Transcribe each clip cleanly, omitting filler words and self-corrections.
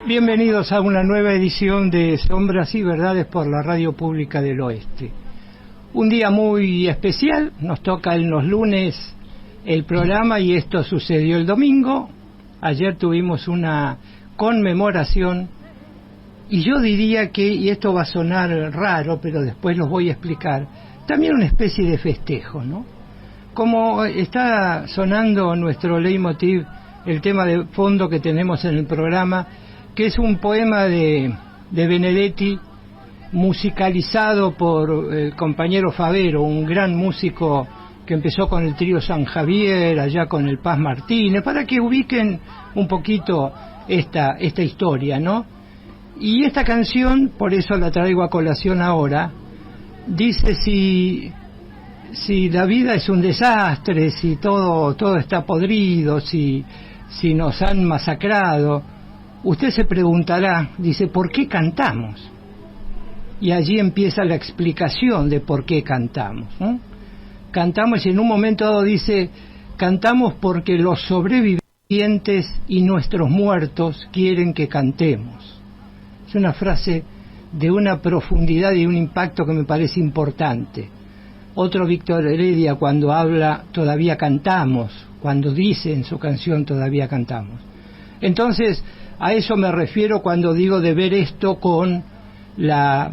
Bienvenidos a una nueva edición de Sombras y Verdades por la Radio Pública del Oeste. Un día muy especial, nos toca en los lunes el programa y esto sucedió el domingo. Ayer tuvimos una conmemoración y yo diría que, y esto va a sonar raro, pero después los voy a explicar, también una especie de festejo, ¿no? Como está sonando nuestro leitmotiv, el tema de fondo que tenemos en el programa, que es un poema de Benedetti, musicalizado por el compañero Favero, un gran músico que empezó con el trío San Javier, allá con el Paz Martínez, para que ubiquen un poquito esta historia, ¿no? Y esta canción, por eso la traigo a colación ahora, dice si la vida es un desastre, si todo está podrido, si nos han masacrado, usted se preguntará, dice, ¿por qué cantamos? Y allí empieza la explicación de por qué cantamos, ¿no? Cantamos y en un momento dado dice, cantamos porque los sobrevivientes y nuestros muertos quieren que cantemos. Es una frase de una profundidad y un impacto que me parece importante. Otro Víctor Heredia cuando habla, todavía cantamos, cuando dice en su canción, todavía cantamos. Entonces, a eso me refiero cuando digo de ver esto con la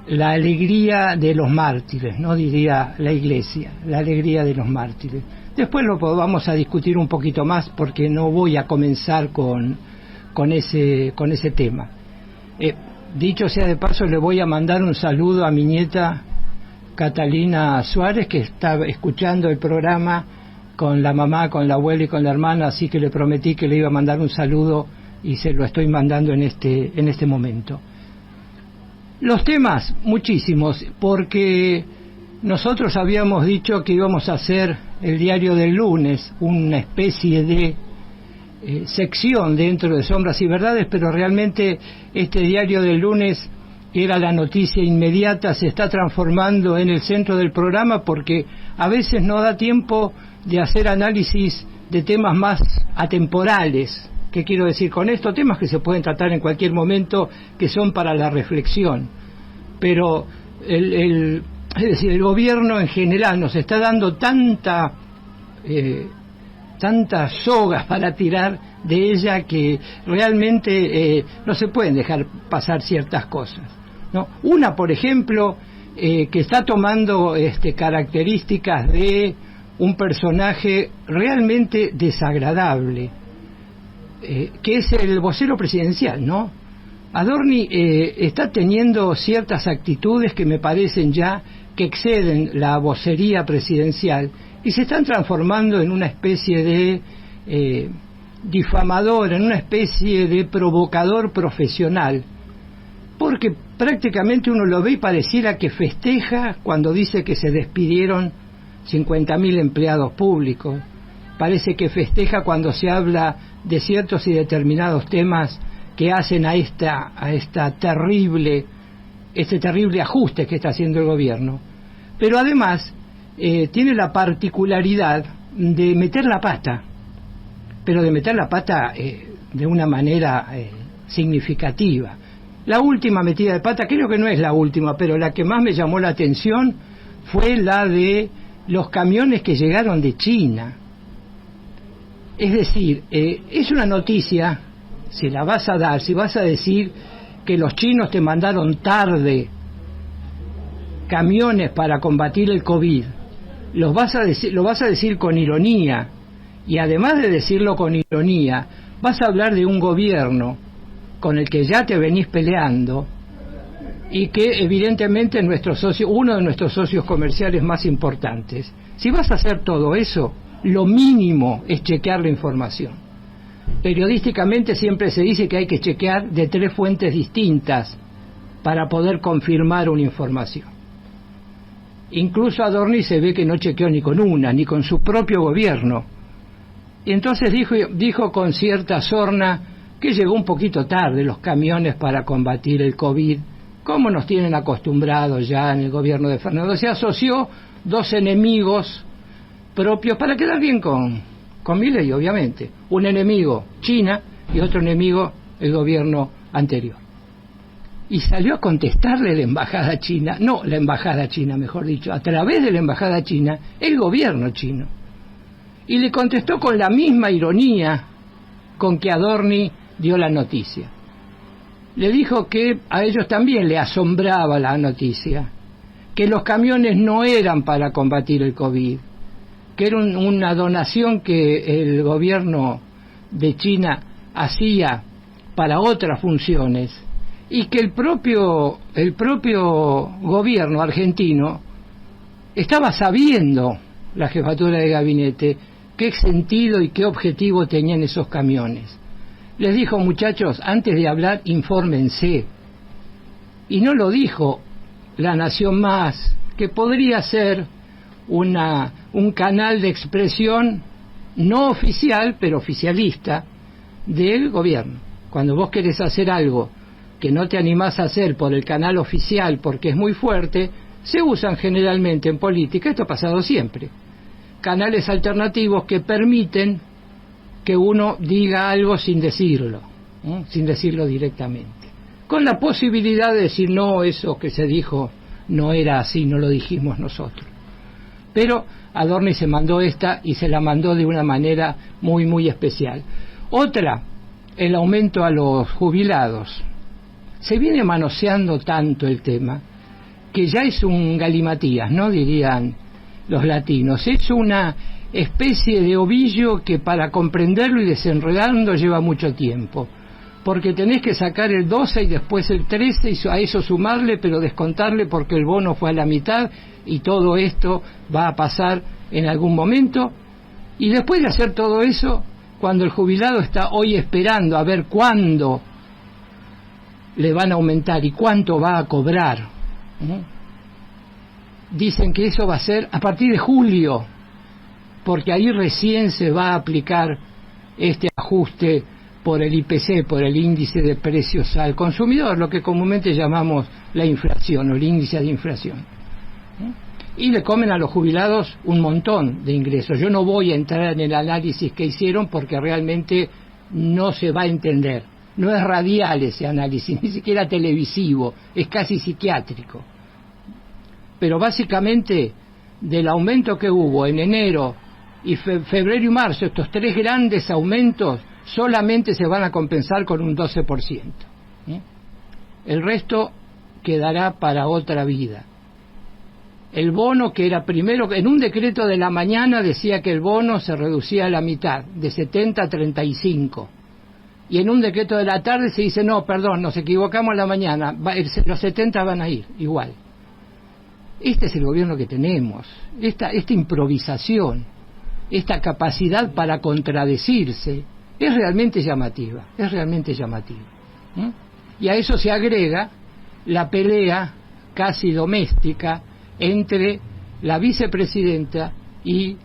alegría de los mártires, no diría la Iglesia, la alegría de los mártires. Después lo vamos a discutir un poquito más porque no voy a comenzar con ese tema. Dicho sea de paso, le voy a mandar un saludo a mi nieta Catalina Suárez, que está escuchando el programa con la mamá, con la abuela y con la hermana, así que le prometí que le iba a mandar un saludo y se lo estoy mandando en este momento. Los temas, muchísimos, porque nosotros habíamos dicho que íbamos a hacer el diario del lunes, una especie de sección dentro de Sombras y Verdades, pero realmente este diario del lunes era la noticia inmediata, se está transformando en el centro del programa porque a veces no da tiempo de hacer análisis de temas más atemporales. ¿Qué quiero decir con esto? Temas que se pueden tratar en cualquier momento, que son para la reflexión. Pero es decir, el gobierno en general nos está dando tantas sogas para tirar de ella que realmente no se pueden dejar pasar ciertas cosas, ¿no? Una, por ejemplo, que está tomando características de un personaje realmente desagradable, que es el vocero presidencial, ¿no? Adorni está teniendo ciertas actitudes que me parecen ya que exceden la vocería presidencial y se están transformando en una especie de difamador, en una especie de provocador profesional, porque prácticamente uno lo ve y pareciera que festeja cuando dice que se despidieron 50.000 empleados públicos. Parece que festeja cuando se habla de ciertos y determinados temas que hacen a este terrible ajuste que está haciendo el gobierno. Pero además tiene la particularidad de meter la pata, pero de meter la pata de una manera significativa. La última metida de pata, creo que no es la última, pero la que más me llamó la atención fue la de los camiones que llegaron de China. Es decir, es una noticia, si la vas a dar, si vas a decir que los chinos te mandaron tarde camiones para combatir el COVID, lo vas a decir con ironía, y además de decirlo con ironía, vas a hablar de un gobierno con el que ya te venís peleando y que evidentemente es uno de nuestros socios comerciales más importantes. Si vas a hacer todo eso, lo mínimo es chequear la información. Periodísticamente siempre se dice que hay que chequear de 3 fuentes distintas para poder confirmar una información. Incluso Adorni se ve que no chequeó ni con una, ni con su propio gobierno. Y entonces dijo con cierta sorna que llegó un poquito tarde los camiones para combatir el COVID, como nos tienen acostumbrados ya en el gobierno de Fernando. Se asoció 2 enemigos propios para quedar bien con Milei, obviamente. Un enemigo, China, y otro enemigo, el gobierno anterior. Y salió a contestarle la embajada china, no la embajada china, mejor dicho, a través de la embajada china, el gobierno chino. Y le contestó con la misma ironía con que Adorni dio la noticia. Le dijo que a ellos también le asombraba la noticia, que los camiones no eran para combatir el COVID, que era una donación que el gobierno de China hacía para otras funciones, y que el propio gobierno argentino estaba sabiendo, la jefatura de gabinete, qué sentido y qué objetivo tenían esos camiones. Les dijo: muchachos, antes de hablar, infórmense. Y no lo dijo La Nación Más, que podría ser un canal de expresión no oficial, pero oficialista, del gobierno. Cuando vos querés hacer algo que no te animás a hacer por el canal oficial porque es muy fuerte, se usan generalmente en política, esto ha pasado siempre, canales alternativos que permiten que uno diga algo sin decirlo, sin decirlo directamente, con la posibilidad de decir: no, eso que se dijo no era así, no lo dijimos nosotros. Pero Adorni se mandó esta, y se la mandó de una manera muy, muy especial. Otra, el aumento a los jubilados. Se viene manoseando tanto el tema que ya es un galimatías, ¿no?, dirían los latinos. Es una especie de ovillo que para comprenderlo y desenredarlo lleva mucho tiempo, porque tenés que sacar el 12 y después el 13 y a eso sumarle, pero descontarle porque el bono fue a la mitad, y todo esto va a pasar en algún momento. Y después de hacer todo eso, cuando el jubilado está hoy esperando a ver cuándo le van a aumentar y cuánto va a cobrar, dicen que eso va a ser a partir de julio, porque ahí recién se va a aplicar este ajuste por el IPC, por el índice de precios al consumidor, lo que comúnmente llamamos la inflación o el índice de inflación. Y le comen a los jubilados un montón de ingresos. Yo no voy a entrar en el análisis que hicieron porque realmente no se va a entender. No es radial ese análisis, ni siquiera televisivo, es casi psiquiátrico. Pero básicamente, del aumento que hubo en enero y febrero y marzo, estos tres grandes aumentos solamente se van a compensar con un 12%. El resto quedará para otra vida. El bono, que era primero, en un decreto de la mañana decía que el bono se reducía a la mitad, de 70 a 35. Y en un decreto de la tarde se dice: no, perdón, nos equivocamos a la mañana, los 70 van a ir igual. Este es el gobierno que tenemos, esta improvisación, esta capacidad para contradecirse, es realmente llamativa, es realmente llamativa. Y a eso se agrega la pelea casi doméstica entre la vicepresidenta y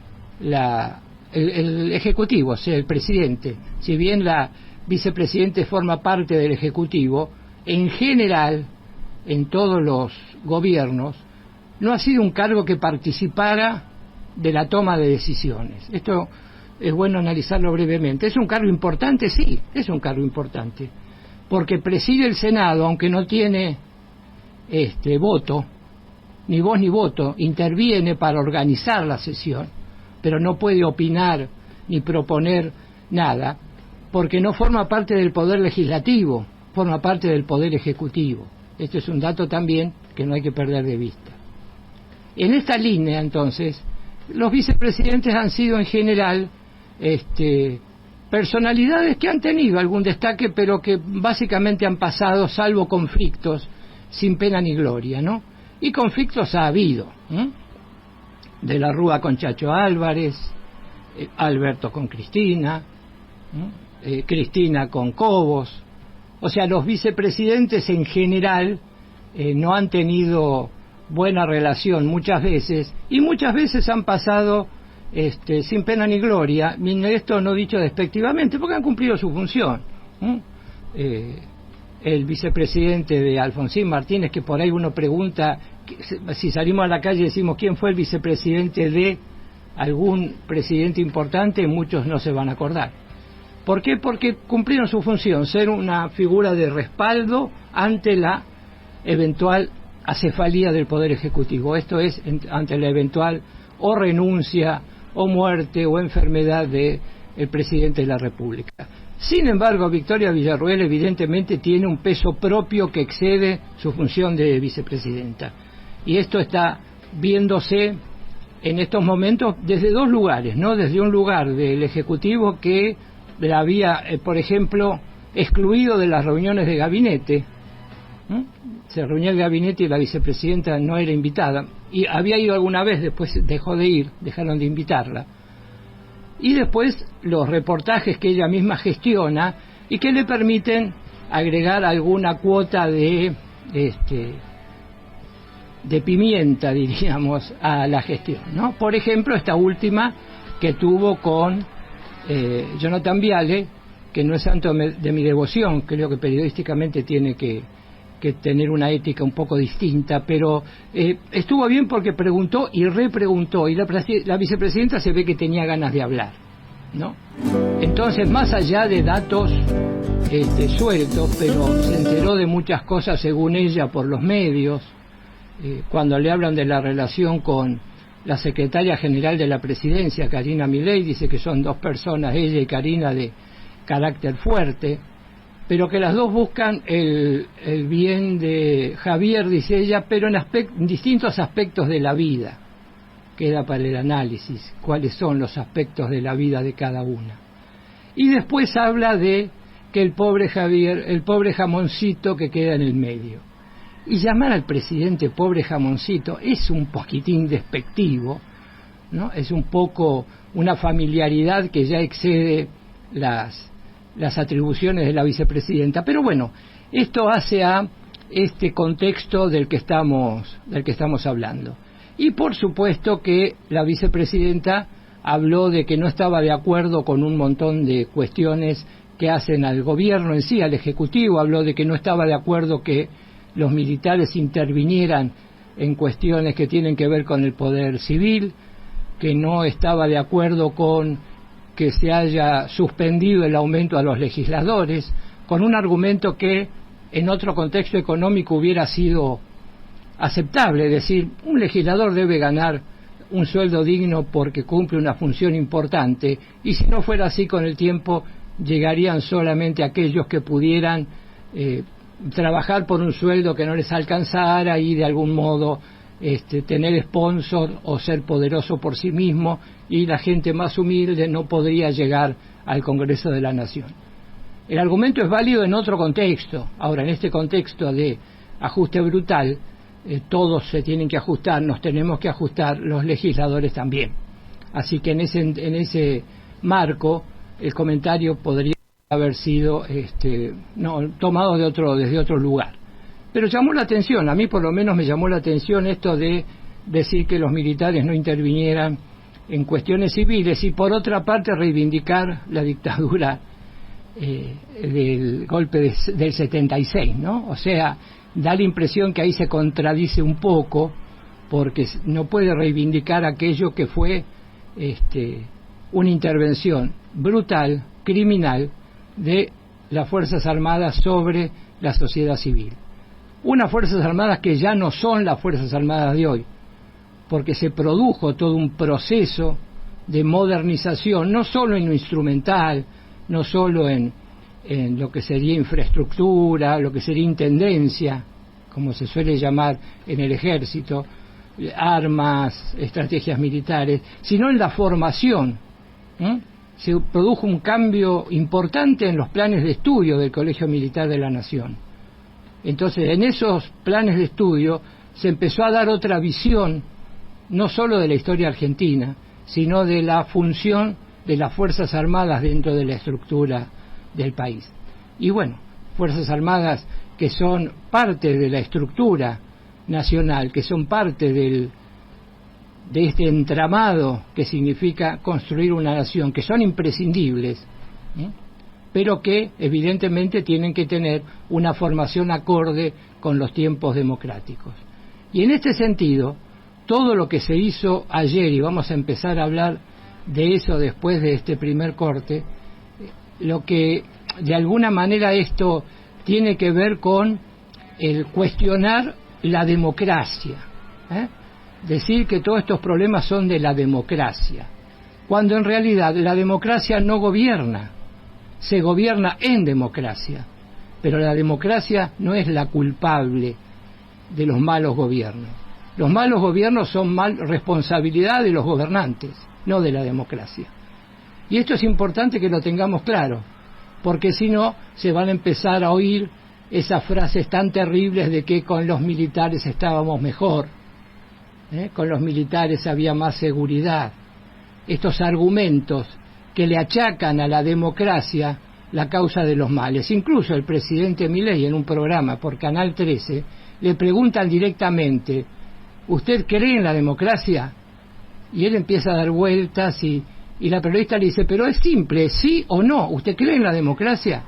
el ejecutivo, o sea, el presidente. Si bien la vicepresidente forma parte del ejecutivo, en general, en todos los gobiernos, no ha sido un cargo que participara de la toma de decisiones. Esto es bueno analizarlo brevemente. ¿Es un cargo importante? Sí, es un cargo importante, porque preside el Senado, aunque no tiene voto, ni voz ni voto, interviene para organizar la sesión, pero no puede opinar ni proponer nada, porque no forma parte del poder legislativo, forma parte del poder ejecutivo. Este es un dato también que no hay que perder de vista. En esta línea, entonces, los vicepresidentes han sido en general personalidades que han tenido algún destaque, pero que básicamente han pasado, salvo conflictos, sin pena ni gloria, ¿no? Y conflictos ha habido, de la Rúa con Chacho Álvarez, Alberto con Cristina, Cristina con Cobos. O sea, los vicepresidentes en general no han tenido buena relación muchas veces, y muchas veces han pasado sin pena ni gloria, esto no dicho despectivamente, porque han cumplido su función. El vicepresidente de Alfonsín Martínez, que por ahí uno pregunta, si salimos a la calle y decimos quién fue el vicepresidente de algún presidente importante, muchos no se van a acordar, ¿Por qué? Porque cumplieron su función, ser una figura de respaldo ante la eventual acefalía del Poder Ejecutivo. Esto es, ante la eventual o renuncia, o muerte, o enfermedad del presidente de la República. Sin embargo, Victoria Villarruel evidentemente tiene un peso propio que excede su función de vicepresidenta. Y esto está viéndose en estos momentos desde dos lugares, ¿no? Desde un lugar del Ejecutivo que la había, por ejemplo, excluido de las reuniones de gabinete. Se reunió el gabinete y la vicepresidenta no era invitada. Y había ido alguna vez, después dejó de ir, dejaron de invitarla. Y después los reportajes que ella misma gestiona y que le permiten agregar alguna cuota de pimienta, diríamos, a la gestión, ¿no? Por ejemplo, esta última que tuvo con Jonathan Viale, que no es santo de mi devoción, creo que periodísticamente tiene que tener una ética un poco distinta, pero estuvo bien porque preguntó y repreguntó, y la vicepresidenta se ve que tenía ganas de hablar, ¿no? Entonces, más allá de datos sueltos, pero se enteró de muchas cosas, según ella, por los medios. Cuando le hablan de la relación con la secretaria general de la presidencia, Karina Milei, dice que son dos personas, ella y Karina, de carácter fuerte, pero que las dos buscan el bien de Javier, dice ella, pero en distintos aspectos de la vida. Queda para el análisis cuáles son los aspectos de la vida de cada una. Y después habla de que el pobre Javier, el pobre jamoncito que queda en el medio. Y llamar al presidente pobre jamoncito es un poquitín despectivo, ¿no? Es un poco una familiaridad que ya excede las atribuciones de la vicepresidenta. Pero bueno, esto hace a este contexto del que estamos hablando. Y por supuesto que la vicepresidenta habló de que no estaba de acuerdo con un montón de cuestiones que hacen al gobierno en sí, al Ejecutivo. Habló de que no estaba de acuerdo que los militares intervinieran en cuestiones que tienen que ver con el poder civil, que no estaba de acuerdo con que se haya suspendido el aumento a los legisladores, con un argumento que en otro contexto económico hubiera sido aceptable, es decir, un legislador debe ganar un sueldo digno porque cumple una función importante, y si no fuera así, con el tiempo llegarían solamente aquellos que pudieran trabajar por un sueldo que no les alcanzara y de algún modo tener sponsor o ser poderoso por sí mismo, y la gente más humilde no podría llegar al Congreso de la Nación. El argumento es válido en otro contexto. Ahora, en este contexto de ajuste brutal, todos se tienen que ajustar, nos tenemos que ajustar, los legisladores también. Así que en ese marco el comentario podría haber sido tomado desde otro lugar. Pero llamó la atención, a mí por lo menos me llamó la atención esto de decir que los militares no intervinieran en cuestiones civiles, y por otra parte reivindicar la dictadura del golpe del 76, ¿no? O sea, da la impresión que ahí se contradice un poco, porque no puede reivindicar aquello que fue una intervención brutal, criminal, de las Fuerzas Armadas sobre la sociedad civil. Unas Fuerzas Armadas que ya no son las Fuerzas Armadas de hoy, porque se produjo todo un proceso de modernización, no solo en lo instrumental, no solo en lo que sería infraestructura, lo que sería intendencia, como se suele llamar en el ejército, armas, estrategias militares, sino en la formación. Se produjo un cambio importante en los planes de estudio del Colegio Militar de la Nación. Entonces, en esos planes de estudio se empezó a dar otra visión, no solo de la historia argentina, sino de la función de las Fuerzas Armadas dentro de la estructura del país. Y bueno, Fuerzas Armadas que son parte de la estructura nacional, que son parte de este entramado que significa construir una nación, que son imprescindibles, pero que evidentemente tienen que tener una formación acorde con los tiempos democráticos. Y en este sentido, todo lo que se hizo ayer, y vamos a empezar a hablar de eso después de este primer corte, lo que de alguna manera esto tiene que ver con el cuestionar la democracia, decir que todos estos problemas son de la democracia, cuando en realidad la democracia no gobierna, se gobierna en democracia, pero la democracia no es la culpable de los malos gobiernos. Los malos gobiernos son responsabilidad de los gobernantes, no de la democracia. Y esto es importante que lo tengamos claro, porque si no se van a empezar a oír esas frases tan terribles de que con los militares estábamos mejor, con los militares había más seguridad. Estos argumentos que le achacan a la democracia la causa de los males. Incluso el presidente Milei, en un programa por Canal 13, le preguntan directamente: ¿usted cree en la democracia? Y él empieza a dar vueltas y la periodista le dice: pero es simple, ¿sí o no? ¿Usted cree en la democracia?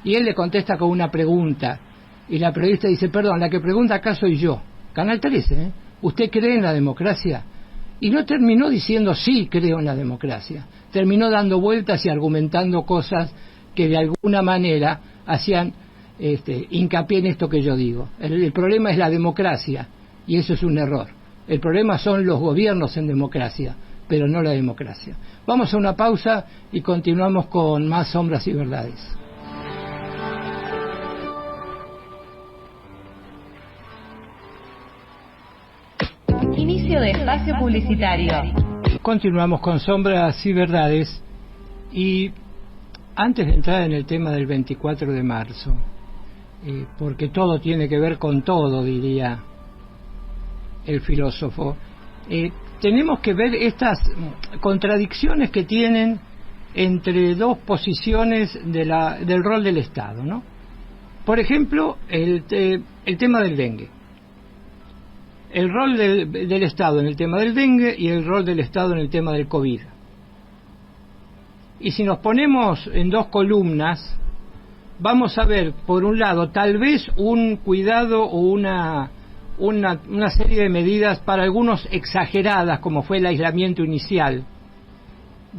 Y él le contesta con una pregunta, y la periodista dice: perdón, la que pregunta acá soy yo. Canal 13, ¿usted cree en la democracia? Y no terminó diciendo sí creo en la democracia, terminó dando vueltas y argumentando cosas que de alguna manera hacían hincapié en esto que yo digo. El problema es la democracia, y eso es un error. El problema son los gobiernos en democracia, pero no la democracia. Vamos a una pausa y continuamos con más Sombras y Verdades. Inicio de espacio publicitario. Continuamos con Sombras y Verdades, y antes de entrar en el tema del 24 de marzo, porque todo tiene que ver con todo, diría el filósofo, tenemos que ver estas contradicciones que tienen entre dos posiciones del rol del Estado, ¿no? Por ejemplo, el tema del dengue. El rol del Estado en el tema del dengue y el rol del Estado en el tema del COVID. Y si nos ponemos en dos columnas, vamos a ver, por un lado, tal vez un cuidado o una serie de medidas para algunos exageradas, como fue el aislamiento inicial.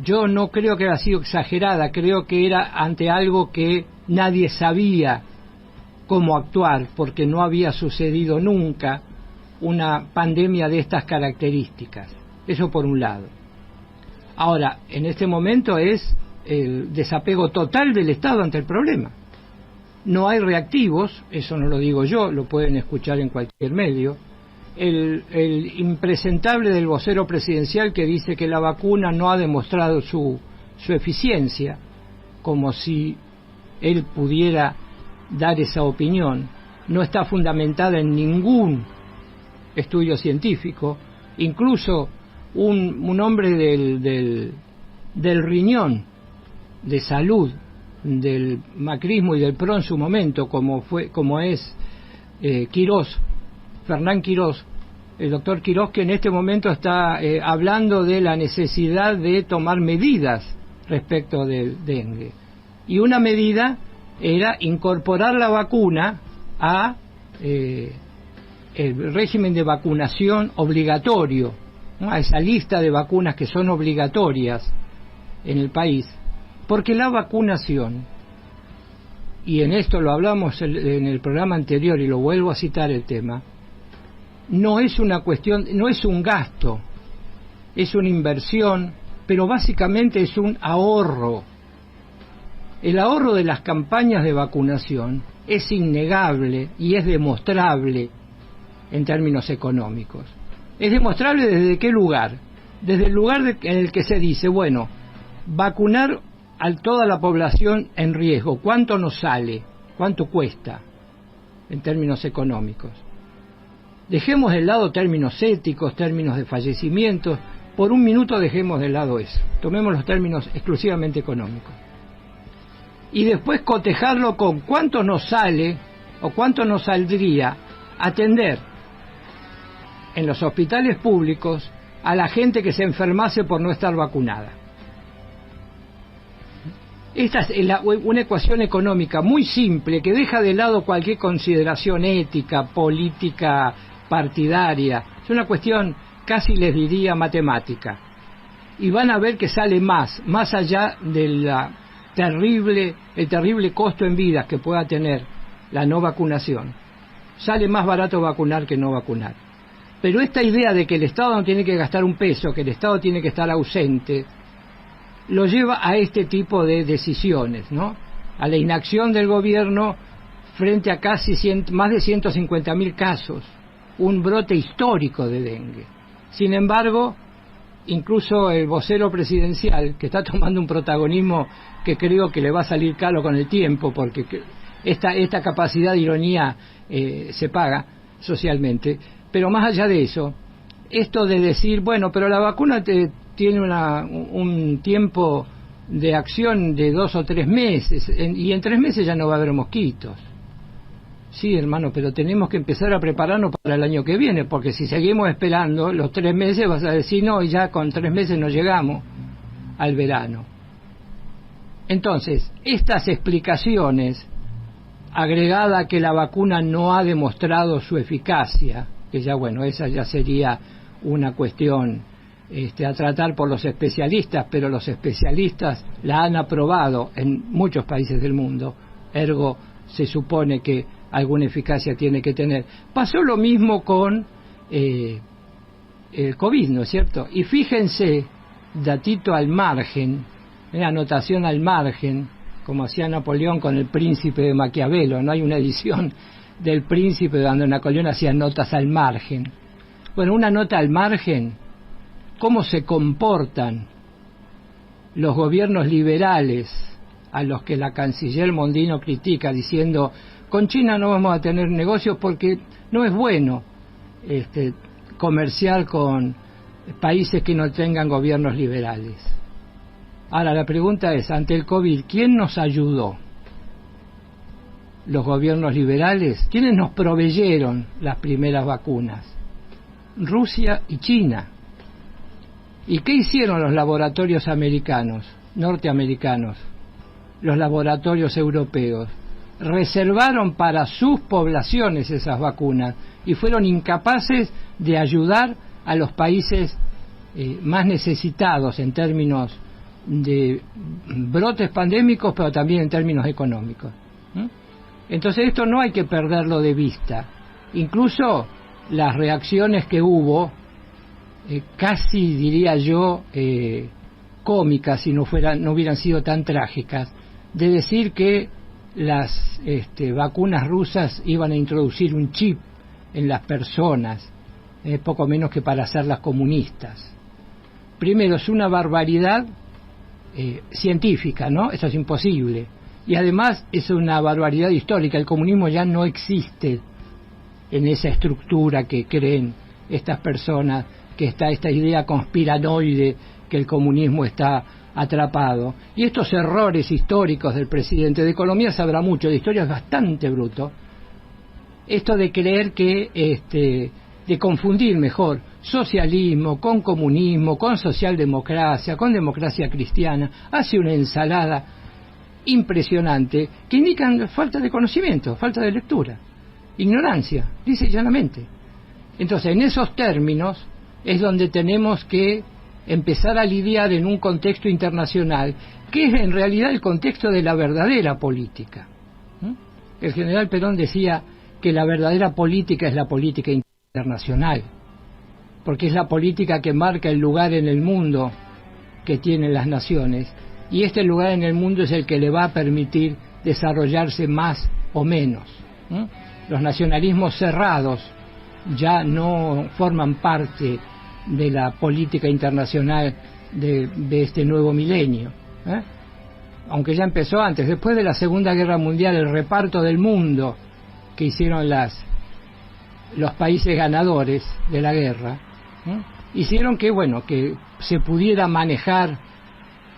Yo no creo que haya sido exagerada, creo que era ante algo que nadie sabía cómo actuar, porque no había sucedido nunca una pandemia de estas características. Eso por un lado. Ahora, en este momento es el desapego total del Estado ante el problema. No hay reactivos, eso no lo digo yo, lo pueden escuchar en cualquier medio. El impresentable del vocero presidencial que dice que la vacuna no ha demostrado su eficiencia, como si él pudiera dar esa opinión, no está fundamentada en ningún estudio científico. Incluso un hombre del riñón, de salud, del macrismo y del PRO en su momento, como es Quirós, Fernán Quirós, el doctor Quirós, que en este momento está hablando de la necesidad de tomar medidas respecto del dengue. Y una medida era incorporar la vacuna a el régimen de vacunación obligatorio, ¿no? A esa lista de vacunas que son obligatorias en el país, porque la vacunación, y en esto lo hablamos en el programa anterior y lo vuelvo a citar el tema, no es una cuestión, no es un gasto, es una inversión, pero básicamente es un ahorro. El ahorro de las campañas de vacunación es innegable y es demostrable en términos económicos. Es demostrable desde qué lugar. Desde el lugar en el que se dice, bueno, vacunar a toda la población en riesgo, ¿cuánto nos sale? ¿Cuánto cuesta en términos económicos? Dejemos de lado términos éticos, términos de fallecimientos, por un minuto dejemos de lado eso. Tomemos los términos exclusivamente económicos. Y después cotejarlo con cuánto nos sale o cuánto nos saldría atender en los hospitales públicos a la gente que se enfermase por no estar vacunada. Esta es una ecuación económica muy simple que deja de lado cualquier consideración ética, política, partidaria. Es una cuestión, casi les diría, matemática. Y van a ver que sale más allá de el terrible costo en vidas que pueda tener la no vacunación, sale más barato vacunar que no vacunar. Pero esta idea de que el Estado no tiene que gastar un peso, que el Estado tiene que estar ausente, lo lleva a este tipo de decisiones, ¿no? A la inacción del gobierno frente a casi más de 150.000 casos, un brote histórico de dengue. Sin embargo, incluso el vocero presidencial, que está tomando un protagonismo que creo que le va a salir caro con el tiempo, porque esta capacidad de ironía se paga socialmente, pero más allá de eso, esto de decir, bueno, pero la vacuna tiene un tiempo de acción de 2 o 3 meses, y en 3 meses ya no va a haber mosquitos. Sí, hermano, pero tenemos que empezar a prepararnos para el año que viene, porque si seguimos esperando los 3 meses vas a decir, no, y ya con 3 meses no llegamos al verano. Entonces, estas explicaciones, agregada a que la vacuna no ha demostrado su eficacia, que ya, bueno, esa ya sería una cuestión a tratar por los especialistas, pero los especialistas la han aprobado en muchos países del mundo, ergo se supone que alguna eficacia tiene que tener. Pasó lo mismo con el COVID, ¿no es cierto? Y fíjense, datito al margen, anotación al margen, como hacía Napoleón con el Príncipe de Maquiavelo, ¿no? Hay una edición del Príncipe donde Napoleón hacía notas al margen. Bueno, una nota al margen, cómo se comportan los gobiernos liberales a los que la canciller Mondino critica, diciendo, con China no vamos a tener negocios porque no es bueno comerciar con países que no tengan gobiernos liberales. Ahora la pregunta es, ante el COVID, ¿quién nos ayudó? ¿Los gobiernos liberales? ¿Quiénes nos proveyeron las primeras vacunas? Rusia y China. ¿Y qué hicieron los laboratorios norteamericanos, los laboratorios europeos? Reservaron para sus poblaciones esas vacunas y fueron incapaces de ayudar a los países más necesitados en términos de brotes pandémicos, pero también en términos económicos. Entonces esto no hay que perderlo de vista. Incluso las reacciones que hubo, casi diría yo cómicas, si no hubieran sido tan trágicas, de decir que las vacunas rusas iban a introducir un chip en las personas, poco menos que para hacerlas comunistas. Primero, es una barbaridad científica, ¿no? Eso es imposible. Y además es una barbaridad histórica. El comunismo ya no existe en esa estructura que creen estas personas, que está esta idea conspiranoide que el comunismo está atrapado. Y estos errores históricos del presidente, de economía sabrá mucho, de historia es bastante bruto, esto de creer que, de confundir mejor socialismo con comunismo, con socialdemocracia, con democracia cristiana, hace una ensalada impresionante que indican falta de conocimiento, falta de lectura, ignorancia, dice llanamente. Entonces, en esos términos es donde tenemos que empezar a lidiar en un contexto internacional, que es en realidad el contexto de la verdadera política. El general Perón decía que la verdadera política es la política internacional, porque es la política que marca el lugar en el mundo que tienen las naciones, y este lugar en el mundo es el que le va a permitir desarrollarse más o menos. Los nacionalismos cerrados ya no forman parte de la política internacional de este nuevo milenio, aunque ya empezó antes. Después de la Segunda Guerra Mundial, el reparto del mundo que hicieron los países ganadores de la guerra, hicieron que se pudiera manejar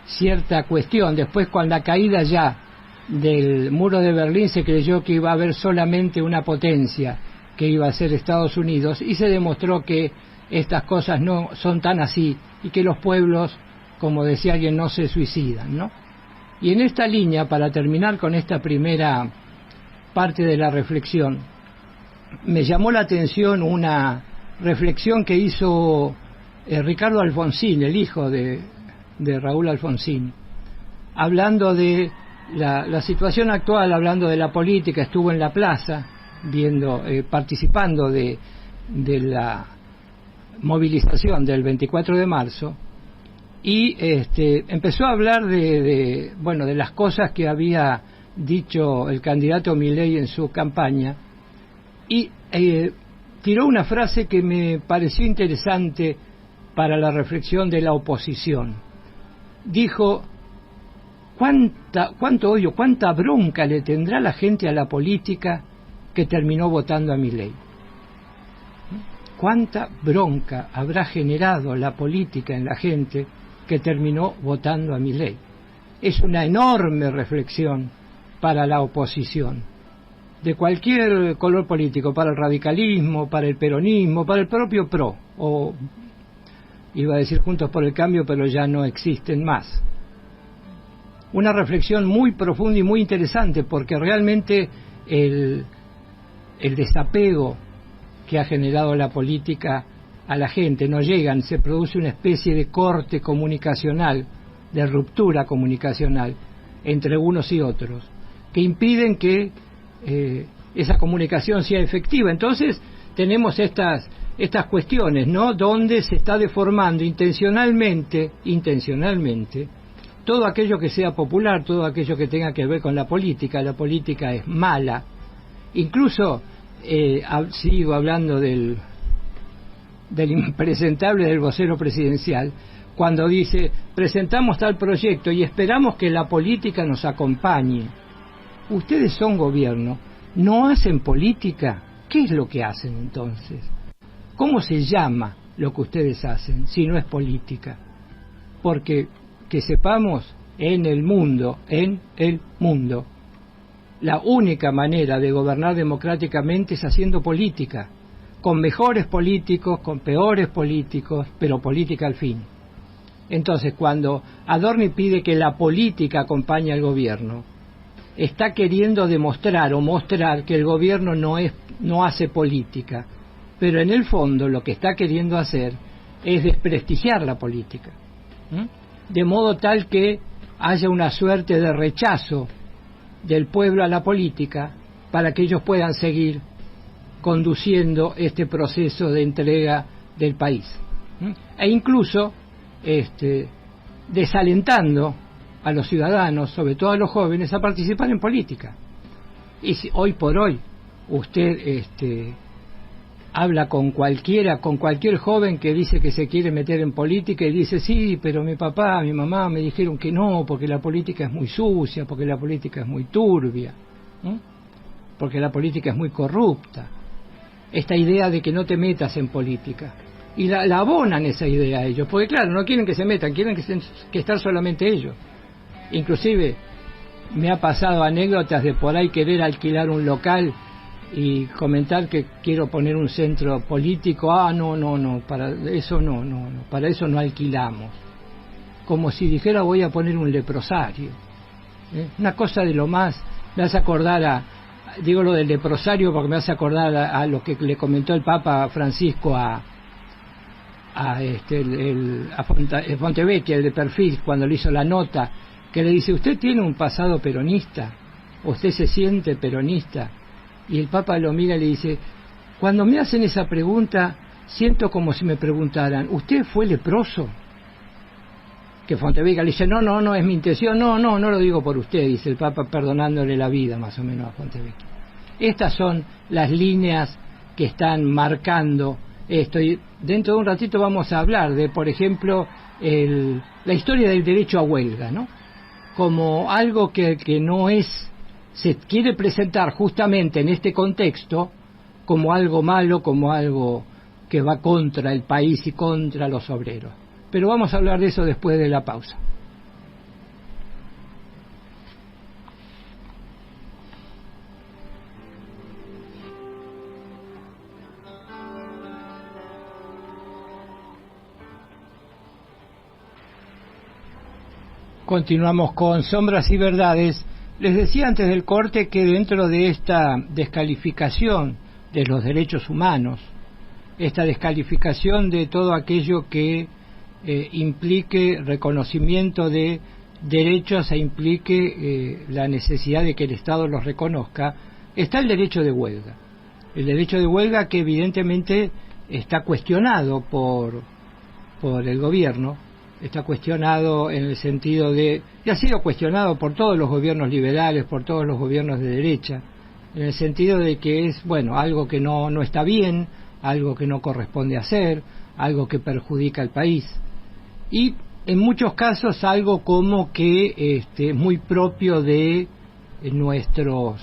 cierta cuestión. Después, con la caída ya del muro de Berlín, se creyó que iba a haber solamente una potencia, que iba a ser Estados Unidos, y se demostró que estas cosas no son tan así, y que los pueblos, como decía alguien, no se suicidan, ¿no? Y en esta línea, para terminar con esta primera parte de la reflexión, me llamó la atención una reflexión que hizo Ricardo Alfonsín, el hijo de Raúl Alfonsín, hablando de la situación actual, hablando de la política, estuvo en la plaza, participando de la movilización del 24 de marzo, y empezó a hablar de las cosas que había dicho el candidato Milei en su campaña, y tiró una frase que me pareció interesante para la reflexión de la oposición. Dijo: cuánto odio, cuánta bronca le tendrá la gente a la política que terminó votando a Milei. Cuánta bronca habrá generado la política en la gente que terminó votando a Milei. Es una enorme reflexión para la oposición, de cualquier color político, para el radicalismo, para el peronismo, para el propio PRO, o iba a decir Juntos por el Cambio, pero ya no existen más. Una reflexión muy profunda y muy interesante, porque realmente el desapego que ha generado la política a la gente no llegan, se produce una especie de corte comunicacional, de ruptura comunicacional entre unos y otros, que impiden que esa comunicación sea efectiva. Entonces tenemos estas cuestiones, ¿no?, donde se está deformando intencionalmente todo aquello que sea popular, todo aquello que tenga que ver con la política. La política es mala. Incluso sigo hablando del impresentable del vocero presidencial, cuando dice: presentamos tal proyecto y esperamos que la política nos acompañe. Ustedes son gobierno, ¿no hacen política? ¿Qué es lo que hacen entonces? ¿Cómo se llama lo que ustedes hacen si no es política? Porque, que sepamos, en el mundo, la única manera de gobernar democráticamente es haciendo política, con mejores políticos, con peores políticos, pero política al fin. Entonces, cuando Adorni pide que la política acompañe al gobierno, está queriendo demostrar o mostrar que el gobierno no hace política, pero en el fondo lo que está queriendo hacer es desprestigiar la política, de modo tal que haya una suerte de rechazo del pueblo a la política, para que ellos puedan seguir conduciendo este proceso de entrega del país, e incluso desalentando a los ciudadanos, sobre todo a los jóvenes, a participar en política. Y si hoy por hoy usted habla con cualquier joven que dice que se quiere meter en política y dice: sí, pero mi papá, mi mamá me dijeron que no, porque la política es muy sucia, porque la política es muy turbia, porque la política es muy corrupta. Esta idea de que no te metas en política. Y la abonan esa idea a ellos, porque claro, no quieren que se metan, quieren que estar solamente ellos. Inclusive me ha pasado anécdotas de por ahí querer alquilar un local y comentar que quiero poner un centro político. No, para eso para eso no alquilamos. Como si dijera: voy a poner un leprosario. Una cosa de lo más. Me hace acordar digo lo del leprosario porque me hace acordar a lo que le comentó el Papa Francisco a Fontevecchia, el de Perfil, cuando le hizo la nota, que le dice: ¿usted tiene un pasado peronista? ¿Usted se siente peronista? Y el Papa lo mira y le dice: cuando me hacen esa pregunta, siento como si me preguntaran: ¿usted fue leproso? Que Fontevecchia le dice: no es mi intención, no lo digo por usted, dice el Papa, perdonándole la vida más o menos a Fontevecchia. Estas son las líneas que están marcando esto, y dentro de un ratito vamos a hablar de, por ejemplo, la historia del derecho a huelga, ¿no?, como algo que no se quiere presentar justamente en este contexto como algo malo, como algo que va contra el país y contra los obreros. Pero vamos a hablar de eso después de la pausa. Continuamos con Sombras y Verdades. Les decía antes del corte que dentro de esta descalificación de los derechos humanos, esta descalificación de todo aquello que implique reconocimiento de derechos e implique la necesidad de que el Estado los reconozca, está el derecho de huelga. El derecho de huelga que evidentemente está cuestionado por el gobierno, está cuestionado en el sentido de, y ha sido cuestionado por todos los gobiernos liberales, por todos los gobiernos de derecha, en el sentido de que es, bueno, algo que no está bien, algo que no corresponde hacer, algo que perjudica al país, y en muchos casos algo como que es muy propio de nuestros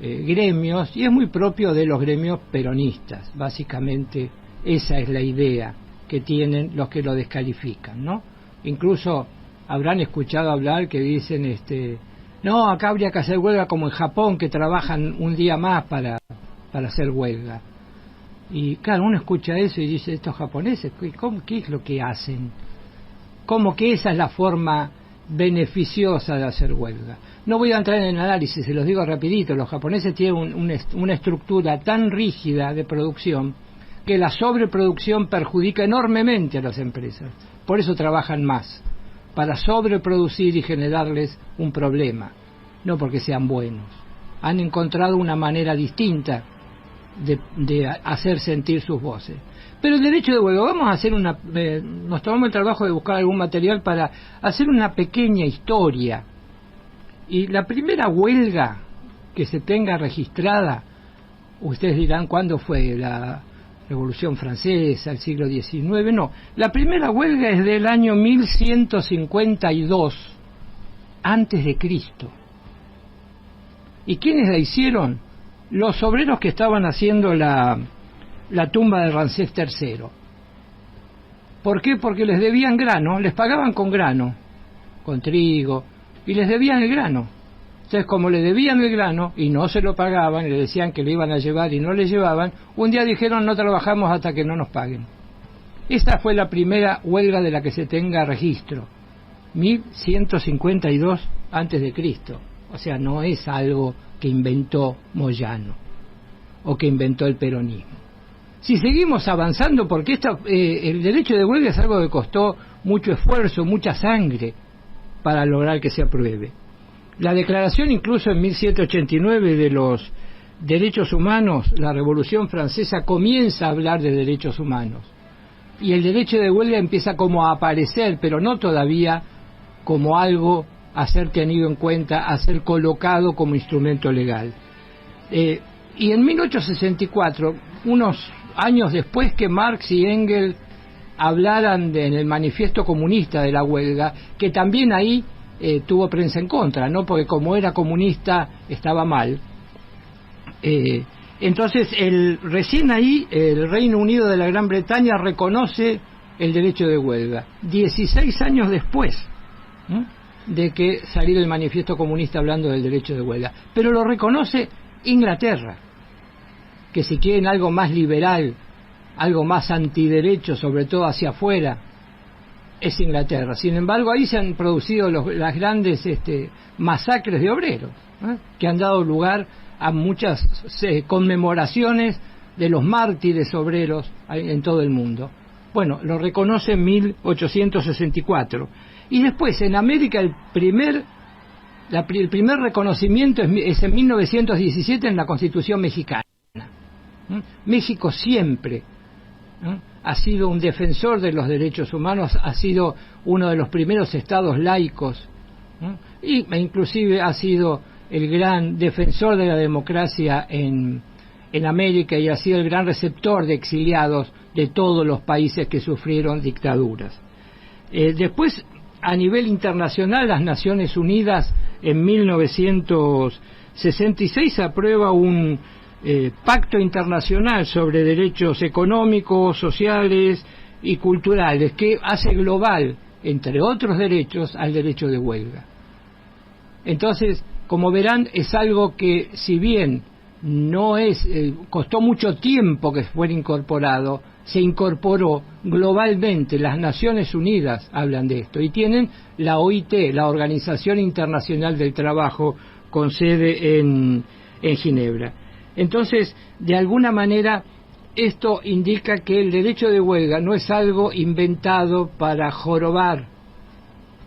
gremios, y es muy propio de los gremios peronistas. Básicamente esa es la idea que tienen los que lo descalifican, ¿no? Incluso habrán escuchado hablar que dicen no, acá habría que hacer huelga como en Japón, que trabajan un día más para hacer huelga. Y claro, uno escucha eso y dice, estos japoneses, ¿qué es lo que hacen? ¿Cómo que esa es la forma beneficiosa de hacer huelga? No voy a entrar en el análisis, se los digo rapidito. Los japoneses tienen una estructura tan rígida de producción que la sobreproducción perjudica enormemente a las empresas. Por eso trabajan más, para sobreproducir y generarles un problema, no porque sean buenos. Han encontrado una manera distinta de hacer sentir sus voces. Pero el derecho de huelga, vamos a hacer nos tomamos el trabajo de buscar algún material para hacer una pequeña historia. Y la primera huelga que se tenga registrada, ustedes dirán, ¿cuándo fue? La Revolución Francesa, el siglo XIX. No, la primera huelga es del año 1152 antes de Cristo. ¿Y quiénes la hicieron? Los obreros que estaban haciendo la tumba de Ramsés III. ¿Por qué? Porque les debían grano, les pagaban con grano, con trigo, y les debían el grano. Entonces, como le debían el grano y no se lo pagaban, y le decían que le iban a llevar y no le llevaban, un día dijeron, no trabajamos hasta que no nos paguen. Esta fue la primera huelga de la que se tenga registro, 1152 antes de Cristo. O sea, no es algo que inventó Moyano o que inventó el peronismo. Si seguimos avanzando, porque el derecho de huelga es algo que costó mucho esfuerzo, mucha sangre para lograr que se apruebe. La declaración incluso en 1789 de los derechos humanos, la Revolución Francesa comienza a hablar de derechos humanos. Y el derecho de huelga empieza como a aparecer, pero no todavía como algo a ser tenido en cuenta, a ser colocado como instrumento legal. Y en 1864, unos años después que Marx y Engels hablaran en el manifiesto comunista de la huelga, que también ahí tuvo prensa en contra, ¿no? Porque como era comunista estaba mal. Entonces, recién ahí el Reino Unido de la Gran Bretaña reconoce el derecho de huelga, 16 años después de que saliera el manifiesto comunista hablando del derecho de huelga. Pero lo reconoce Inglaterra, que si quieren algo más liberal, algo más antiderecho, sobre todo hacia afuera, es Inglaterra. Sin embargo, ahí se han producido las grandes masacres de obreros, que han dado lugar a muchas conmemoraciones de los mártires obreros en todo el mundo. Bueno, lo reconoce en 1864. Y después, en América, el primer reconocimiento es en 1917 en la Constitución mexicana. México siempre ha sido un defensor de los derechos humanos, ha sido uno de los primeros estados laicos, e inclusive ha sido el gran defensor de la democracia en América, y ha sido el gran receptor de exiliados de todos los países que sufrieron dictaduras. Después, a nivel internacional, las Naciones Unidas en 1966 aprueba un pacto internacional sobre derechos económicos, sociales y culturales, que hace global, entre otros derechos, al derecho de huelga. Entonces, como verán, es algo que, si bien no costó mucho tiempo que fuera incorporado, se incorporó globalmente. Las Naciones Unidas hablan de esto y tienen la OIT, la Organización Internacional del Trabajo, con sede en Ginebra. Entonces, de alguna manera, esto indica que el derecho de huelga no es algo inventado para jorobar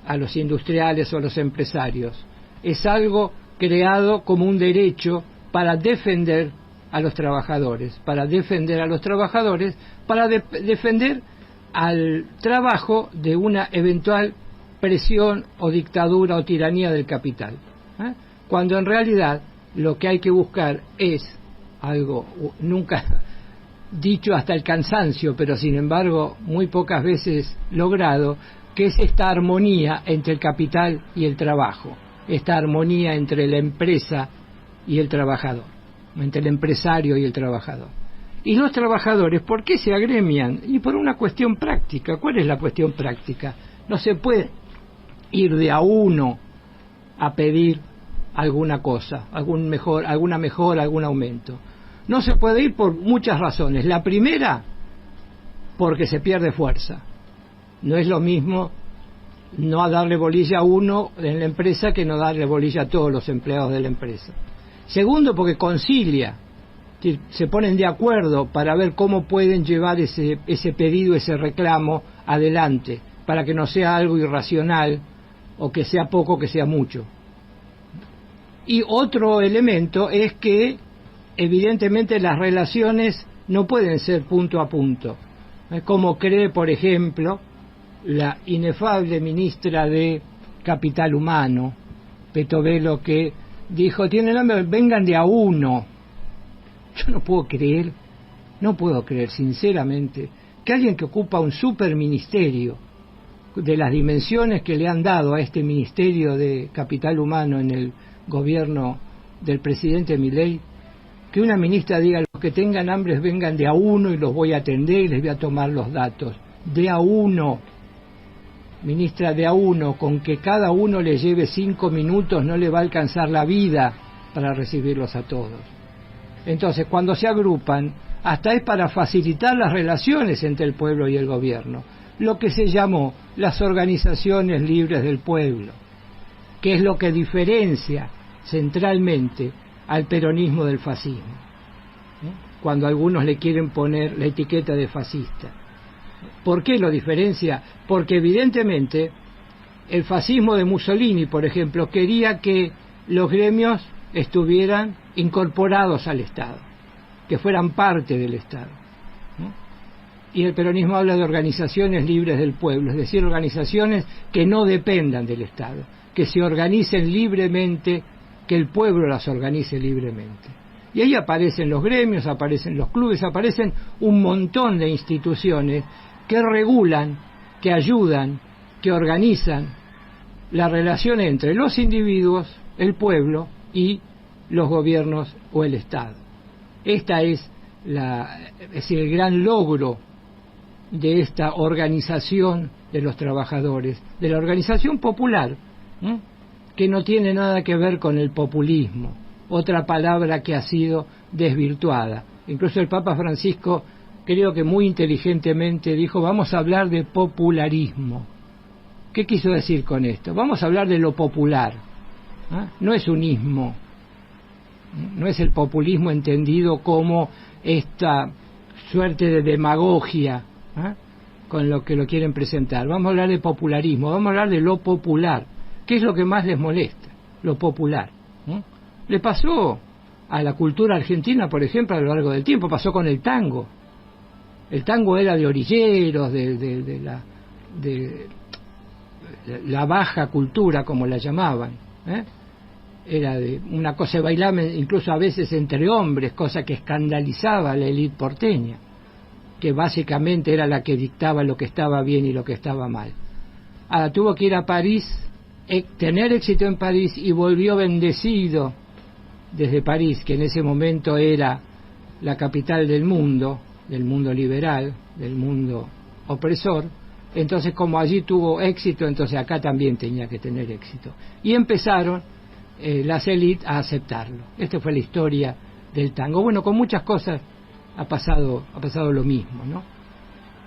a los industriales o a los empresarios. Es algo creado como un derecho para defender a los trabajadores, para defender al trabajo de una eventual presión o dictadura o tiranía del capital. Cuando en realidad lo que hay que buscar es algo nunca dicho hasta el cansancio, pero sin embargo muy pocas veces logrado, que es esta armonía entre el capital y el trabajo, esta armonía entre la empresa y el trabajador, entre el empresario y el trabajador. Y los trabajadores, ¿por qué se agremian? Y por una cuestión práctica. ¿Cuál es la cuestión práctica? No se puede ir de a uno a pedir alguna cosa, alguna mejora, algún aumento. No se puede ir por muchas razones. La primera, porque se pierde fuerza. No es lo mismo no darle bolilla a uno en la empresa que no darle bolilla a todos los empleados de la empresa. Segundo, porque concilia. Se ponen de acuerdo para ver cómo pueden llevar ese pedido, ese reclamo adelante, para que no sea algo irracional, o que sea poco, que sea mucho. Y otro elemento es que evidentemente las relaciones no pueden ser punto a punto, como cree, por ejemplo, la inefable ministra de Capital Humano, Petovelo, que dijo: tienen hambre, vengan de a uno. Yo no puedo creer sinceramente que alguien que ocupa un superministerio de las dimensiones que le han dado a este Ministerio de Capital Humano en el gobierno del presidente Milei, que una ministra diga: los que tengan hambre vengan de a uno y los voy a atender y les voy a tomar los datos. De a uno, ministra, de a uno. Con que cada uno le lleve 5 minutos no le va a alcanzar la vida para recibirlos a todos. Entonces, cuando se agrupan, hasta es para facilitar las relaciones entre el pueblo y el gobierno, lo que se llamó las organizaciones libres del pueblo, que es lo que diferencia centralmente al peronismo del fascismo, cuando algunos le quieren poner la etiqueta de fascista. ¿Por qué lo diferencia? Porque evidentemente el fascismo de Mussolini, por ejemplo, quería que los gremios estuvieran incorporados al Estado, que fueran parte del Estado, y el peronismo habla de organizaciones libres del pueblo, es decir, organizaciones que no dependan del Estado, que se organicen libremente, que el pueblo las organice libremente. Y ahí aparecen los gremios, aparecen los clubes, aparecen un montón de instituciones que regulan, que ayudan, que organizan la relación entre los individuos, el pueblo y los gobiernos o el Estado. Esta es el gran logro de esta organización de los trabajadores, de la organización popular, que no tiene nada que ver con el populismo, otra palabra que ha sido desvirtuada. Incluso el Papa Francisco, creo que muy inteligentemente, dijo: vamos a hablar de popularismo. ¿Qué quiso decir con esto? Vamos a hablar de lo popular. No es un ismo, no es el populismo entendido como esta suerte de demagogia con lo que lo quieren presentar. Vamos a hablar de popularismo, vamos a hablar de lo popular. ¿Qué es lo que más les molesta? Lo popular. Le pasó a la cultura argentina, por ejemplo, a lo largo del tiempo, pasó con el tango. El tango era de orilleros, de la baja cultura, como la llamaban, era de una cosa de bailar incluso a veces entre hombres, cosa que escandalizaba a la élite porteña, que básicamente era la que dictaba lo que estaba bien y lo que estaba mal. Tuvo que ir a París, tener éxito en París, y volvió bendecido desde París, que en ese momento era la capital del mundo liberal, del mundo opresor. Entonces, como allí tuvo éxito, entonces acá también tenía que tener éxito. Y empezaron las élites a aceptarlo. Esta fue la historia del tango. Bueno, con muchas cosas ha pasado lo mismo, ¿no?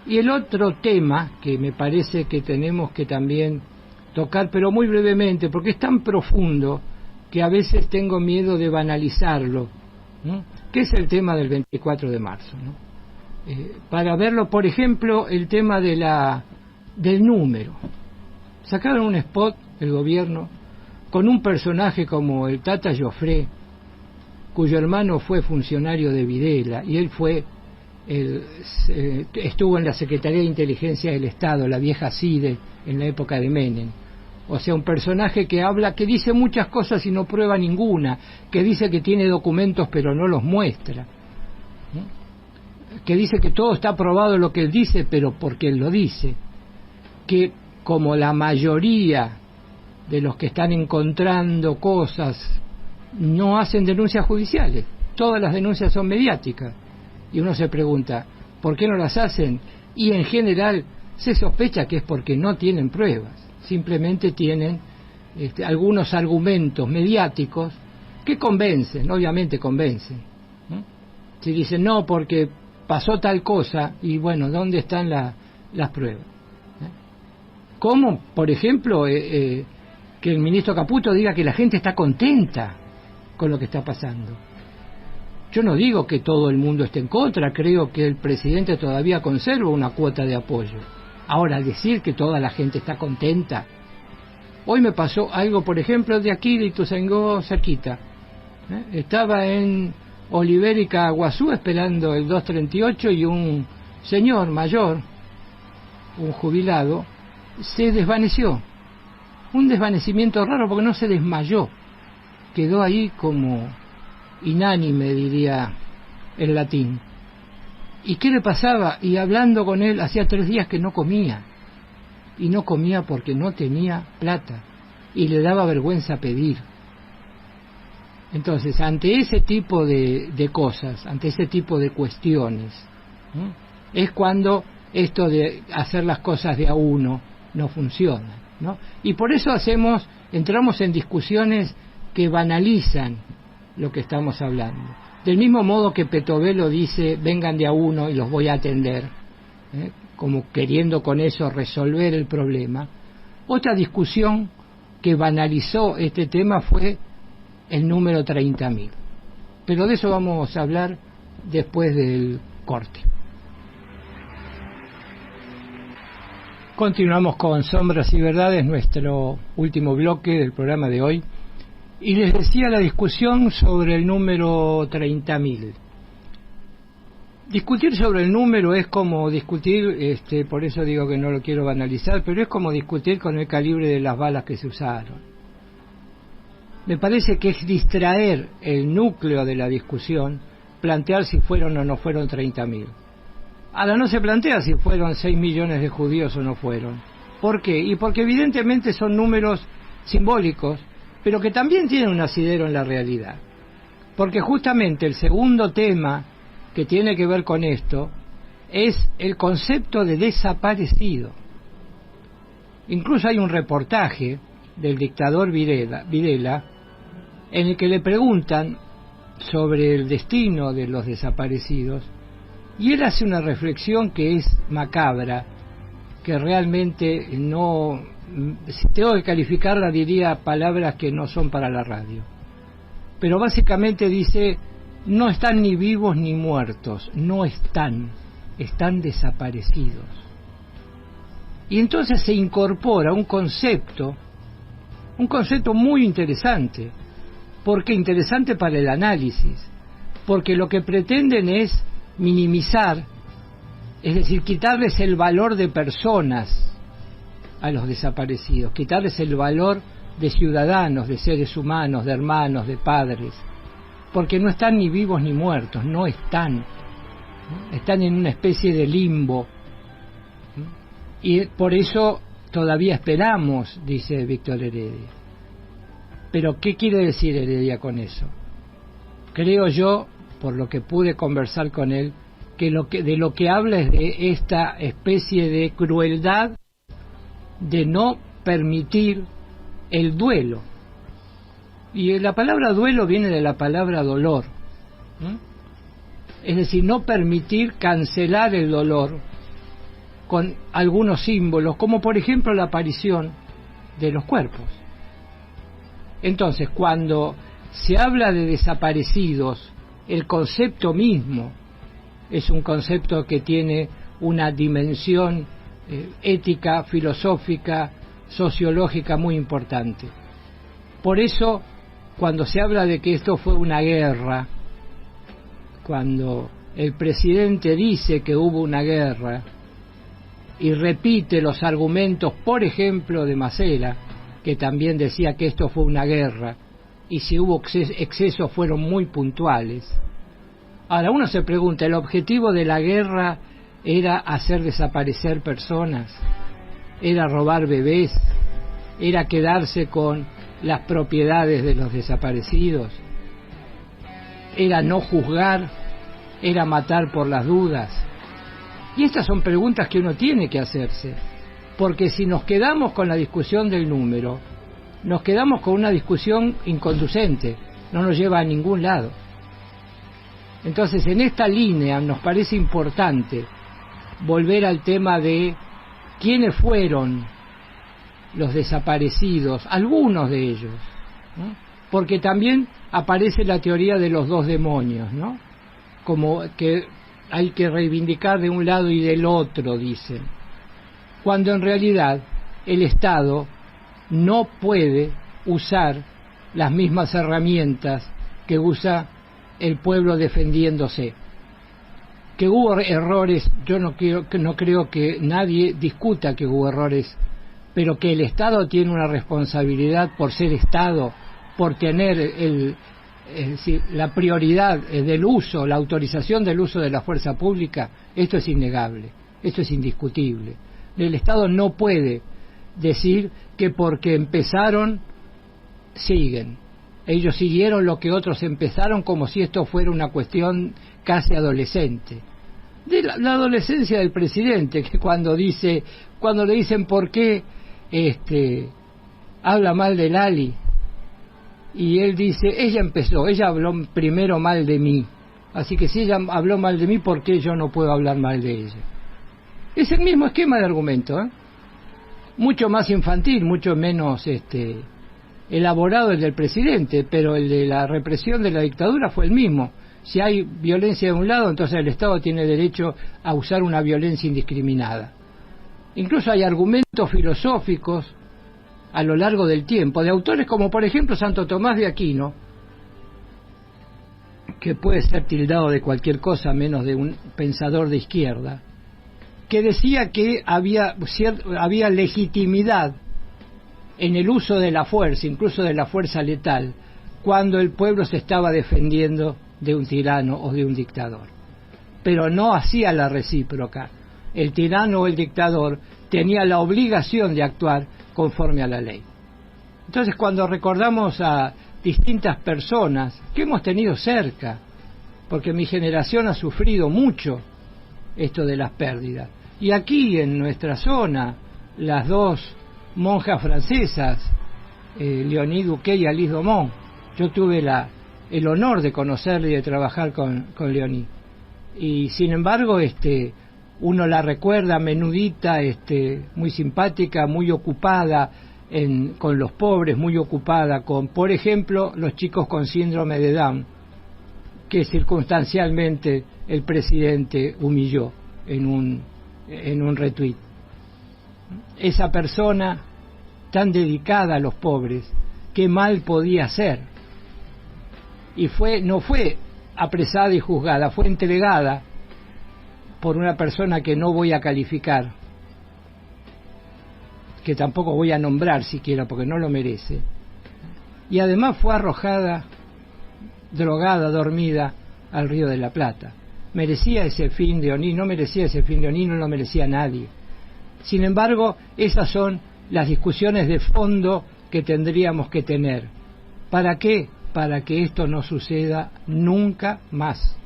Y el otro tema que me parece que tenemos que también tocar, pero muy brevemente, porque es tan profundo que a veces tengo miedo de banalizarlo, ¿no? Que es el tema del 24 de marzo, ¿no? Para verlo, por ejemplo, el tema del número. Sacaron un spot, el gobierno, con un personaje como el Tata Joffre, cuyo hermano fue funcionario de Videla, y él fue estuvo en la Secretaría de Inteligencia del Estado, la vieja CIDE, en la época de Menem. O sea, un personaje que habla, que dice muchas cosas y no prueba ninguna, que dice que tiene documentos pero no los muestra, ¿no? Que dice que todo está aprobado lo que él dice, pero porque él lo dice, que como la mayoría de los que están encontrando cosas no hacen denuncias judiciales, todas las denuncias son mediáticas, y uno se pregunta, ¿por qué no las hacen? Y en general se sospecha que es porque no tienen pruebas, simplemente tienen algunos argumentos mediáticos que convencen, obviamente convencen, ¿no? Si dicen no porque pasó tal cosa, y bueno, ¿dónde están las pruebas? Como, por ejemplo, que el ministro Caputo diga que la gente está contenta con lo que está pasando. Yo no digo que todo el mundo esté en contra, creo que el presidente todavía conserva una cuota de apoyo. Ahora, decir que toda la gente está contenta. Hoy me pasó algo, por ejemplo, de aquí, de Ituzaingó, cerquita. Estaba en Olivérica, Guazú, esperando el 238, y un señor mayor, un jubilado, se desvaneció. Un desvanecimiento raro porque no se desmayó. Quedó ahí como inánime, diría en latín. ¿Y qué le pasaba? Y hablando con él, hacía 3 días que no comía. Y no comía porque no tenía plata. Y le daba vergüenza pedir. Entonces, ante ese tipo de cosas, ante ese tipo de cuestiones, ¿no?, es cuando esto de hacer las cosas de a uno no funciona, ¿no? Y por eso entramos en discusiones que banalizan lo que estamos hablando. Del mismo modo que Petovelo dice, vengan de a uno y los voy a atender, como queriendo con eso resolver el problema. Otra discusión que banalizó este tema fue el número 30.000. Pero de eso vamos a hablar después del corte. Continuamos con Sombras y Verdades, nuestro último bloque del programa de hoy. Y les decía la discusión sobre el número 30.000. Discutir sobre el número es como discutir, por eso digo que no lo quiero banalizar, pero es como discutir con el calibre de las balas que se usaron. Me parece que es distraer el núcleo de la discusión, plantear si fueron o no fueron 30.000. Ahora no se plantea si fueron 6 millones de judíos o no fueron. ¿Por qué? Y porque evidentemente son números simbólicos, pero que también tienen un asidero en la realidad. Porque justamente el segundo tema que tiene que ver con esto es el concepto de desaparecido. Incluso hay un reportaje del dictador Videla en el que le preguntan sobre el destino de los desaparecidos, y él hace una reflexión que es macabra, que realmente no, si tengo que calificarla diría palabras que no son para la radio. Pero básicamente dice, no están ni vivos ni muertos, no están desaparecidos. Y entonces se incorpora un concepto muy interesante. ¿Por qué interesante para el análisis? Porque lo que pretenden es minimizar, es decir, quitarles el valor de personas a los desaparecidos, quitarles el valor de ciudadanos, de seres humanos, de hermanos, de padres, porque no están ni vivos ni muertos, no están en una especie de limbo, y por eso todavía esperamos, dice Víctor Heredia. Pero ¿qué quiere decir Heredia con eso? Creo yo, por lo que pude conversar con él, que de lo que habla es de esta especie de crueldad de no permitir el duelo. Y la palabra duelo viene de la palabra dolor, ¿no? Es decir, no permitir cancelar el dolor con algunos símbolos, como por ejemplo la aparición de los cuerpos. Entonces, cuando se habla de desaparecidos, el concepto mismo es un concepto que tiene una dimensión ética, filosófica, sociológica muy importante. Por eso, cuando se habla de que esto fue una guerra, cuando el presidente dice que hubo una guerra y repite los argumentos, por ejemplo, de Masela, que también decía que esto fue una guerra, y si hubo excesos fueron muy puntuales. Ahora uno se pregunta, ¿el objetivo de la guerra era hacer desaparecer personas? ¿Era robar bebés? ¿Era quedarse con las propiedades de los desaparecidos? ¿Era no juzgar? ¿Era matar por las dudas? Y estas son preguntas que uno tiene que hacerse, porque si nos quedamos con la discusión del número, nos quedamos con una discusión inconducente, no nos lleva a ningún lado. Entonces, en esta línea nos parece importante volver al tema de quiénes fueron los desaparecidos, algunos de ellos, ¿no? Porque también aparece la teoría de los dos demonios, ¿no? Como que hay que reivindicar de un lado y del otro, dicen, cuando en realidad el Estado no puede usar las mismas herramientas que usa el pueblo defendiéndose. Que hubo errores, yo no creo que nadie discuta que hubo errores, pero que el Estado tiene una responsabilidad por ser Estado, por tener la prioridad del uso, la autorización del uso de la fuerza pública, esto es innegable, esto es indiscutible. El Estado no puede decir que porque empezaron, siguen. Ellos siguieron lo que otros empezaron como si esto fuera una cuestión casi adolescente. De la adolescencia del presidente, que cuando le dicen por qué habla mal de Lali, y él dice, ella habló primero mal de mí, así que si ella habló mal de mí, ¿por qué yo no puedo hablar mal de ella? Es el mismo esquema de argumento, ¿eh? Mucho más infantil, mucho menos elaborado el del presidente, pero el de la represión de la dictadura fue el mismo. Si hay violencia de un lado, entonces el Estado tiene derecho a usar una violencia indiscriminada. Incluso hay argumentos filosóficos a lo largo del tiempo, de autores como por ejemplo Santo Tomás de Aquino, que puede ser tildado de cualquier cosa menos de un pensador de izquierda, que decía que había legitimidad en el uso de la fuerza, incluso de la fuerza letal, cuando el pueblo se estaba defendiendo de un tirano o de un dictador. Pero no hacía la recíproca. El tirano o el dictador tenía la obligación de actuar conforme a la ley. Entonces, cuando recordamos a distintas personas que hemos tenido cerca, porque mi generación ha sufrido mucho esto de las pérdidas, y aquí en nuestra zona, las dos monjas francesas, Léonie Duquet y Alice Domont, yo tuve el honor de conocerla y de trabajar con Léonie, y sin embargo uno la recuerda menudita, muy simpática, muy ocupada con los pobres, muy ocupada con, por ejemplo, los chicos con síndrome de Down, que circunstancialmente el presidente humilló en un retweet. Esa persona tan dedicada a los pobres, qué mal podía ser. Y no fue apresada y juzgada, fue entregada por una persona que no voy a calificar, que tampoco voy a nombrar siquiera porque no lo merece, y además fue arrojada, drogada, dormida al Río de la Plata. ¿Merecía ese fin de Léonie? No merecía ese fin de Léonie, no lo merecía nadie. Sin embargo, esas son las discusiones de fondo que tendríamos que tener. ¿Para qué? Para que esto no suceda nunca más.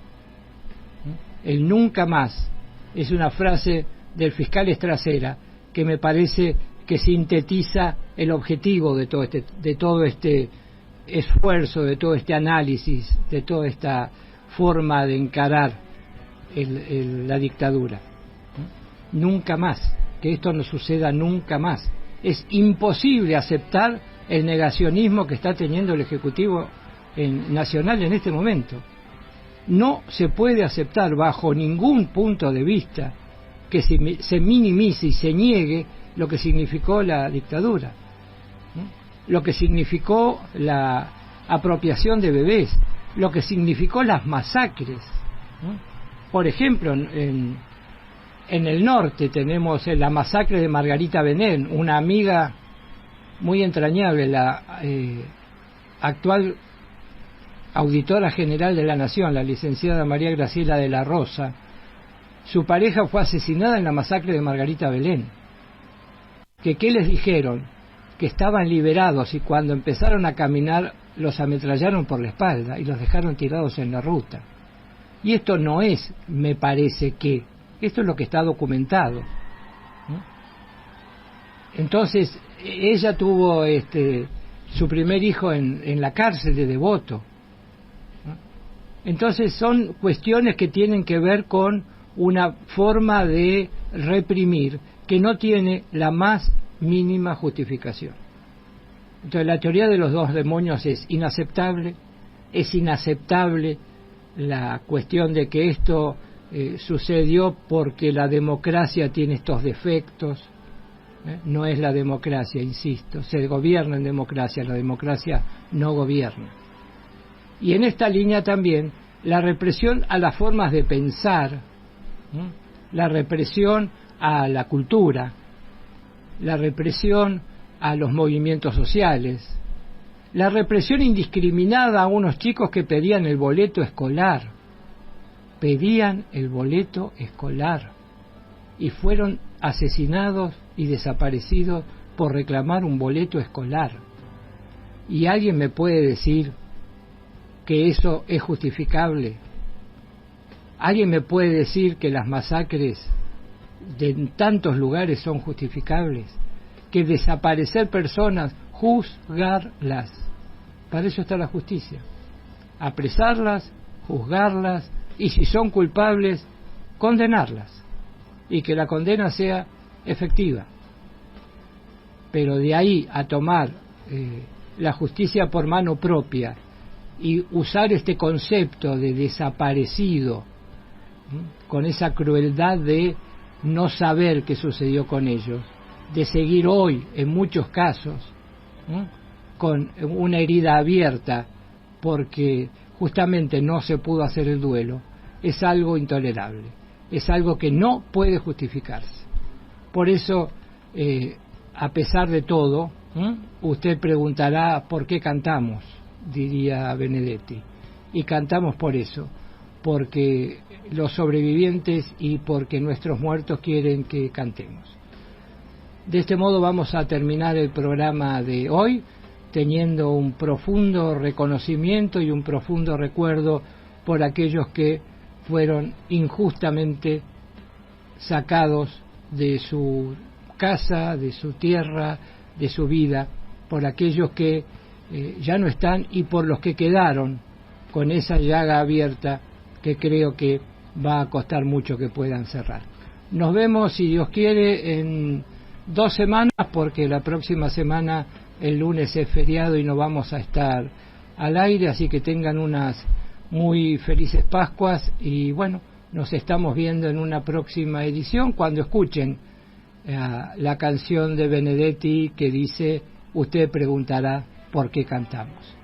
El nunca más es una frase del fiscal Estracera que me parece que sintetiza el objetivo de todo este esfuerzo, de todo este análisis, de toda esta forma de encarar la dictadura. Nunca más, que esto no suceda nunca más. Es imposible aceptar el negacionismo que está teniendo el Ejecutivo nacional en este momento. No se puede aceptar bajo ningún punto de vista que se minimice y se niegue lo que significó la dictadura, lo que significó la apropiación de bebés, lo que significó las masacres. Por ejemplo, en el norte tenemos la masacre de Margarita Benén, una amiga muy entrañable, la actual auditora general de la Nación, la licenciada María Graciela de la Rosa. Su pareja fue asesinada en la masacre de Margarita Belén. ¿Qué les dijeron? Que estaban liberados, y cuando empezaron a caminar los ametrallaron por la espalda y los dejaron tirados en la ruta. Y esto no es, me parece que, esto es lo que está documentado. Entonces, ella tuvo su primer hijo en la cárcel de Devoto. Entonces son cuestiones que tienen que ver con una forma de reprimir que no tiene la más mínima justificación. Entonces la teoría de los dos demonios es inaceptable la cuestión de que esto sucedió porque la democracia tiene estos defectos. No es la democracia, insisto, se gobierna en democracia, la democracia no gobierna. Y en esta línea también la represión a las formas de pensar, la represión a la cultura, la represión a los movimientos sociales, la represión indiscriminada a unos chicos que pedían el boleto escolar, y fueron asesinados y desaparecidos por reclamar un boleto escolar. ¿Y alguien me puede decir que eso es justificable? ¿Alguien me puede decir que las masacres de tantos lugares son justificables? Que desaparecer personas, juzgarlas. Para eso está la justicia. Apresarlas, juzgarlas, y si son culpables, condenarlas. Y que la condena sea efectiva. Pero de ahí a tomar la justicia por mano propia y usar este concepto de desaparecido, con esa crueldad de no saber qué sucedió con ellos, de seguir hoy, en muchos casos, con una herida abierta porque justamente no se pudo hacer el duelo, es algo intolerable, es algo que no puede justificarse. Por eso, a pesar de todo, usted preguntará por qué cantamos, diría Benedetti, y cantamos por eso, porque los sobrevivientes y porque nuestros muertos quieren que cantemos. De este modo vamos a terminar el programa de hoy, teniendo un profundo reconocimiento y un profundo recuerdo por aquellos que fueron injustamente sacados de su casa, de su tierra, de su vida, por aquellos que ya no están y por los que quedaron con esa llaga abierta que creo que va a costar mucho que puedan cerrar. Nos vemos, si Dios quiere, en 2 semanas, porque la próxima semana, el lunes, es feriado y no vamos a estar al aire, así que tengan unas muy felices Pascuas y bueno, nos estamos viendo en una próxima edición cuando escuchen la canción de Benedetti que dice: usted preguntará por qué cantamos.